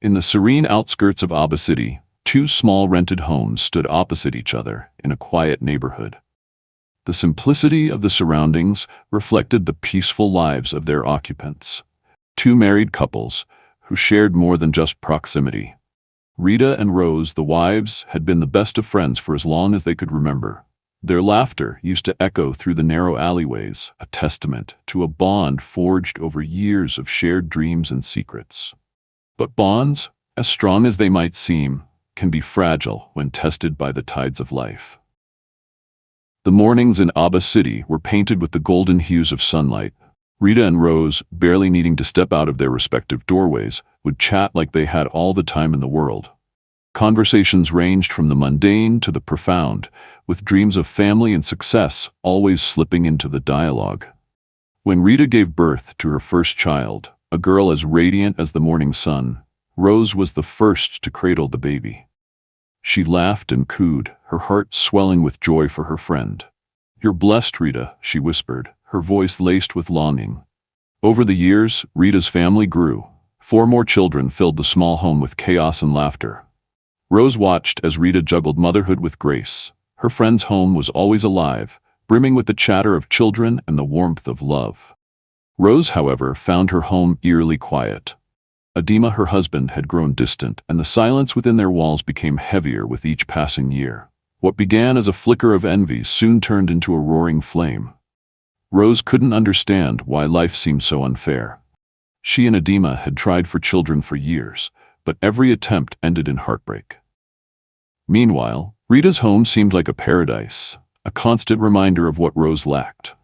In the serene outskirts of Aba City, two small rented homes stood opposite each other in a quiet neighborhood. The simplicity of the surroundings reflected the peaceful lives of their occupants. Two married couples who shared more than just proximity. Rita and Rose, the wives, had been the best of friends for as long as they could remember. Their laughter used to echo through the narrow alleyways, a testament to a bond forged over years of shared dreams and secrets. But bonds, as strong as they might seem, can be fragile when tested by the tides of life. The mornings in Aba City were painted with the golden hues of sunlight. Rita and Rose, barely needing to step out of their respective doorways, would chat like they had all the time in the world. Conversations ranged from the mundane to the profound, with dreams of family and success always slipping into the dialogue. When Rita gave birth to her first child, a girl as radiant as the morning sun, Rose was the first to cradle the baby. She laughed and cooed, her heart swelling with joy for her friend. "You're blessed, Rita," she whispered, her voice laced with longing. Over the years, Rita's family grew. 4 more children filled the small home with chaos and laughter. Rose watched as Rita juggled motherhood with grace. Her friend's home was always alive, brimming with the chatter of children and the warmth of love. Rose, however, found her home eerily quiet. Adima, her husband, had grown distant, and the silence within their walls became heavier with each passing year. What began as a flicker of envy soon turned into a roaring flame. Rose couldn't understand why life seemed so unfair. She and Adima had tried for children for years, but every attempt ended in heartbreak. Meanwhile, Rita's home seemed like a paradise, a constant reminder of what Rose lacked.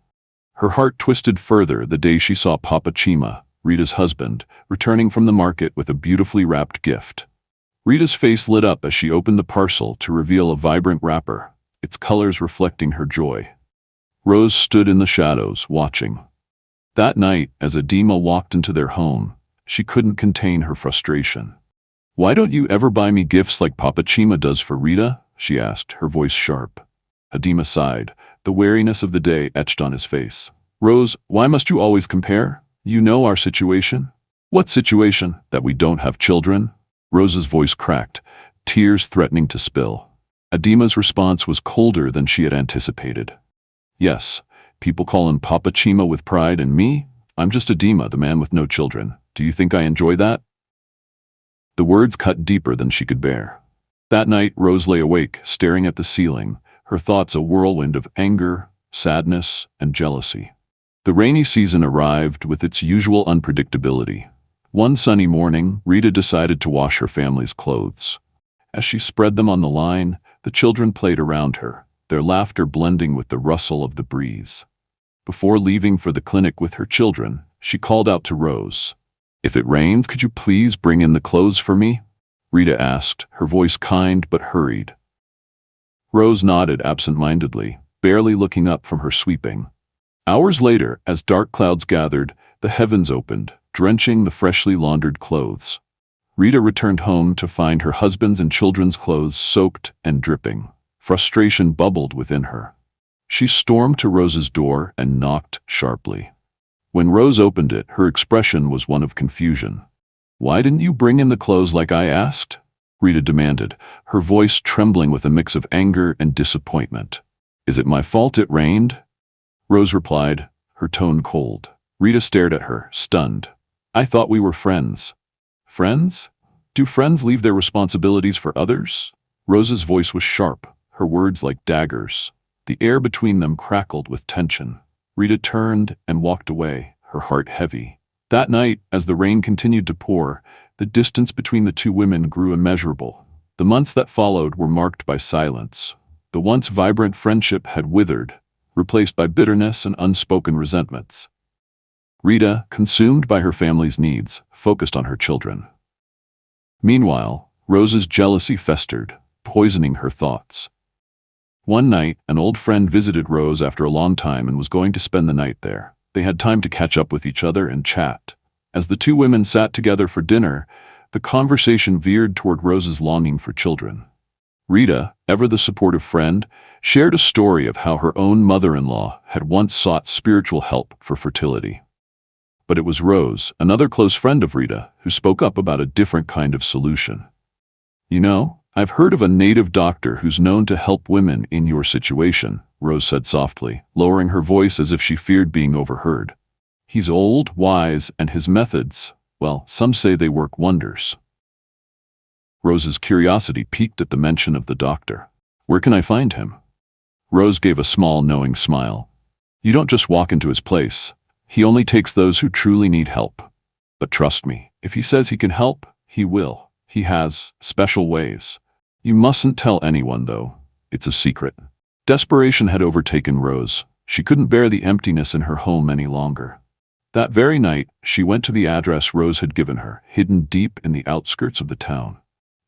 Her heart twisted further the day she saw Papa Chima, Rita's husband, returning from the market with a beautifully wrapped gift. Rita's face lit up as she opened the parcel to reveal a vibrant wrapper, its colors reflecting her joy. Rose stood in the shadows, watching. That night, as Adima walked into their home, she couldn't contain her frustration. "Why don't you ever buy me gifts like Papa Chima does for Rita?" she asked, her voice sharp. Adima sighed, the wariness of the day etched on his face. "Rose, why must you always compare? You know our situation." "What situation? That we don't have children?" Rose's voice cracked, tears threatening to spill. Adima's response was colder than she had anticipated. "Yes, people call him Papa Chima with pride, and me? I'm just Adima, the man with no children. Do you think I enjoy that?" The words cut deeper than she could bear. That night, Rose lay awake, staring at the ceiling, her thoughts a whirlwind of anger, sadness, and jealousy. The rainy season arrived with its usual unpredictability. One sunny morning, Rita decided to wash her family's clothes. As she spread them on the line, the children played around her, their laughter blending with the rustle of the breeze. Before leaving for the clinic with her children, she called out to Rose. "If it rains, could you please bring in the clothes for me?" Rita asked, her voice kind but hurried. Rose nodded absent-mindedly, barely looking up from her sweeping. Hours later, as dark clouds gathered, the heavens opened, drenching the freshly laundered clothes. Rita returned home to find her husband's and children's clothes soaked and dripping. Frustration bubbled within her. She stormed to Rose's door and knocked sharply. When Rose opened it, her expression was one of confusion. "Why didn't you bring in the clothes like I asked?" Rita demanded, her voice trembling with a mix of anger and disappointment. "Is it my fault it rained?" Rose replied, her tone cold. Rita stared at her, stunned. "I thought we were friends." "Friends? Do friends leave their responsibilities for others?" Rose's voice was sharp, her words like daggers. The air between them crackled with tension. Rita turned and walked away, her heart heavy. That night, as the rain continued to pour, the distance between the two women grew immeasurable. The months that followed were marked by silence. The once vibrant friendship had withered, replaced by bitterness and unspoken resentments. Rita, consumed by her family's needs, focused on her children. Meanwhile, Rose's jealousy festered, poisoning her thoughts. One night, an old friend visited Rose after a long time and was going to spend the night there. They had time to catch up with each other and chat. As the two women sat together for dinner, the conversation veered toward Rose's longing for children. Rita, ever the supportive friend, shared a story of how her own mother-in-law had once sought spiritual help for fertility. But it was Rose, another close friend of Rita, who spoke up about a different kind of solution. "You know, I've heard of a native doctor who's known to help women in your situation," Rose said softly, lowering her voice as if she feared being overheard. "He's old, wise, and his methods, well, some say they work wonders." Rose's curiosity piqued at the mention of the doctor. "Where can I find him?" Rose gave a small, knowing smile. "You don't just walk into his place. He only takes those who truly need help. But trust me, if he says he can help, he will. He has special ways. You mustn't tell anyone, though. It's a secret." Desperation had overtaken Rose. She couldn't bear the emptiness in her home any longer. That very night, she went to the address Rose had given her, hidden deep in the outskirts of the town.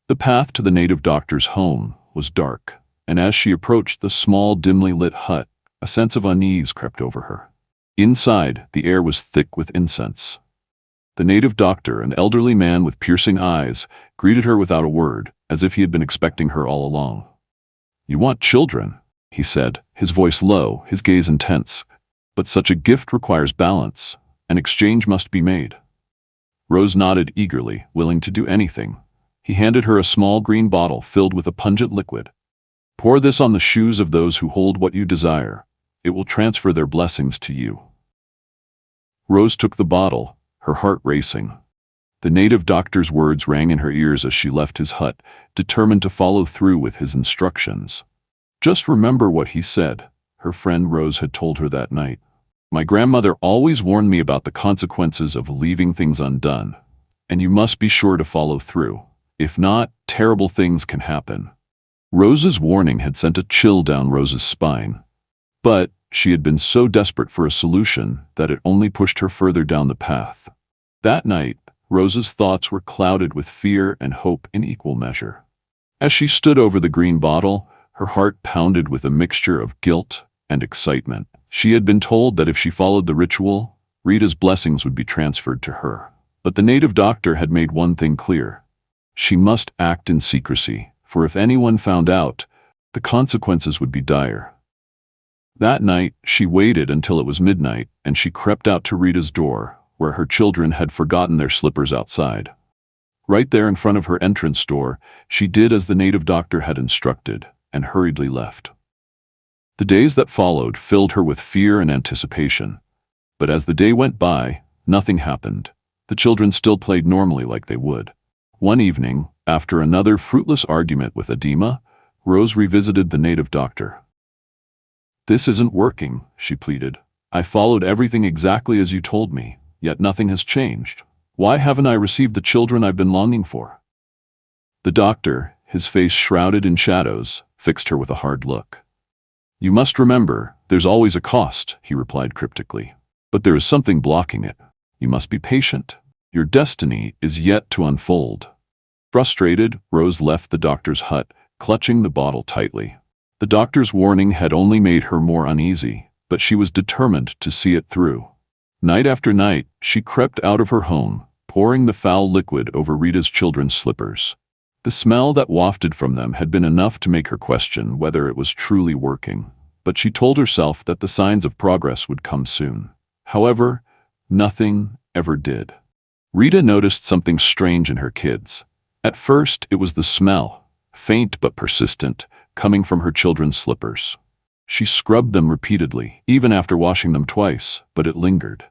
The path to the native doctor's home was dark, and as she approached the small, dimly lit hut, a sense of unease crept over her. Inside, the air was thick with incense. The native doctor, an elderly man with piercing eyes, greeted her without a word, as if he had been expecting her all along. "You want children," he said, his voice low, his gaze intense. "But such a gift requires balance. An exchange must be made." Rose nodded eagerly, willing to do anything. He handed her a small green bottle filled with a pungent liquid. "Pour this on the shoes of those who hold what you desire. It will transfer their blessings to you." Rose took the bottle, her heart racing. The native doctor's words rang in her ears as she left his hut, determined to follow through with his instructions. "Just remember what he said," her friend Rose had told her that night. "My grandmother always warned me about the consequences of leaving things undone, and you must be sure to follow through. If not, terrible things can happen." Rose's warning had sent a chill down Rose's spine. But she had been so desperate for a solution that it only pushed her further down the path. That night, Rose's thoughts were clouded with fear and hope in equal measure. As she stood over the green bottle, her heart pounded with a mixture of guilt and excitement. She had been told that if she followed the ritual, Rita's blessings would be transferred to her. But the native doctor had made one thing clear. She must act in secrecy, for if anyone found out, the consequences would be dire. That night, she waited until it was midnight, and she crept out to Rita's door, where her children had forgotten their slippers outside. Right there in front of her entrance door, she did as the native doctor had instructed, and hurriedly left. The days that followed filled her with fear and anticipation. But as the day went by, nothing happened. The children still played normally like they would. One evening, after another fruitless argument with Edema, Rose revisited the native doctor. "This isn't working," she pleaded. "I followed everything exactly as you told me, yet nothing has changed. Why haven't I received the children I've been longing for?" The doctor, his face shrouded in shadows, fixed her with a hard look. "You must remember, there's always a cost," he replied cryptically. "But there is something blocking it. You must be patient. Your destiny is yet to unfold." Frustrated, Rose left the doctor's hut, clutching the bottle tightly. The doctor's warning had only made her more uneasy, but she was determined to see it through. Night after night, she crept out of her home, pouring the foul liquid over Rita's children's slippers. The smell that wafted from them had been enough to make her question whether it was truly working, but she told herself that the signs of progress would come soon. However, nothing ever did. Rita noticed something strange in her kids. At first, it was the smell, faint but persistent, coming from her children's slippers. She scrubbed them repeatedly, even after washing them twice, but it lingered.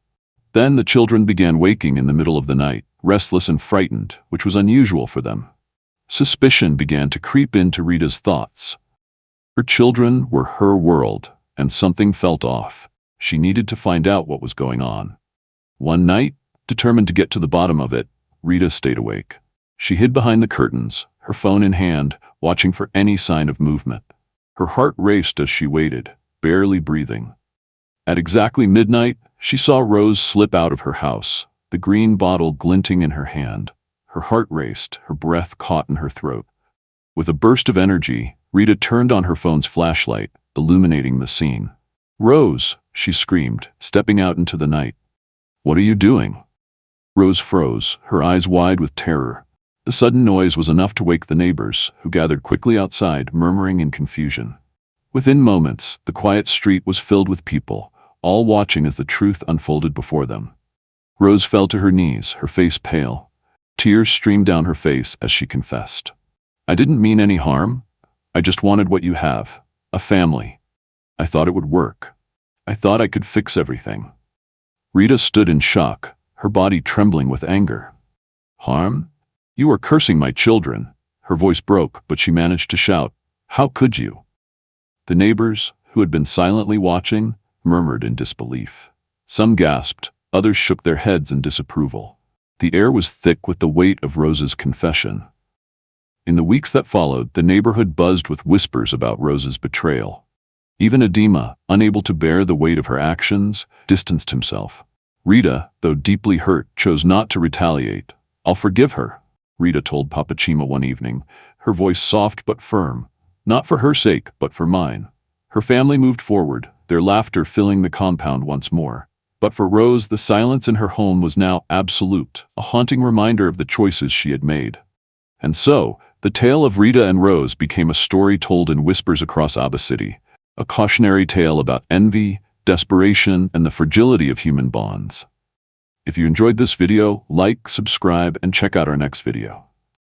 Then the children began waking in the middle of the night, restless and frightened, which was unusual for them. Suspicion began to creep into Rita's thoughts. Her children were her world, and something felt off. She needed to find out what was going on. One night, determined to get to the bottom of it, Rita stayed awake. She hid behind the curtains, her phone in hand, watching for any sign of movement. Her heart raced as she waited, barely breathing. At exactly midnight, she saw Rose slip out of her house, the green bottle glinting in her hand. Her heart raced, her breath caught in her throat. With a burst of energy, Rita turned on her phone's flashlight, illuminating the scene. "Rose!" she screamed, stepping out into the night. "What are you doing?" Rose froze, her eyes wide with terror. The sudden noise was enough to wake the neighbors, who gathered quickly outside, murmuring in confusion. Within moments, the quiet street was filled with people, all watching as the truth unfolded before them. Rose fell to her knees, her face pale. Tears streamed down her face as she confessed. I didn't mean any harm. I just wanted what you have, a family. I thought it would work. I thought I could fix everything. Rita stood in shock, her body trembling with anger. Harm? You are cursing my children. Her voice broke, but she managed to shout, How could you? The neighbors, who had been silently watching, murmured in disbelief. Some gasped, others shook their heads in disapproval. The air was thick with the weight of Rose's confession. In the weeks that followed, the neighborhood buzzed with whispers about Rose's betrayal. Even Edema, unable to bear the weight of her actions, distanced himself. Rita, though deeply hurt, chose not to retaliate. I'll forgive her, Rita told Papa Chima one evening, her voice soft but firm. Not for her sake, but for mine. Her family moved forward, their laughter filling the compound once more. But for Rose, the silence in her home was now absolute, a haunting reminder of the choices she had made. And so, the tale of Rita and Rose became a story told in whispers across Aba City, a cautionary tale about envy, desperation, and the fragility of human bonds. If you enjoyed this video, like, subscribe, and check out our next video.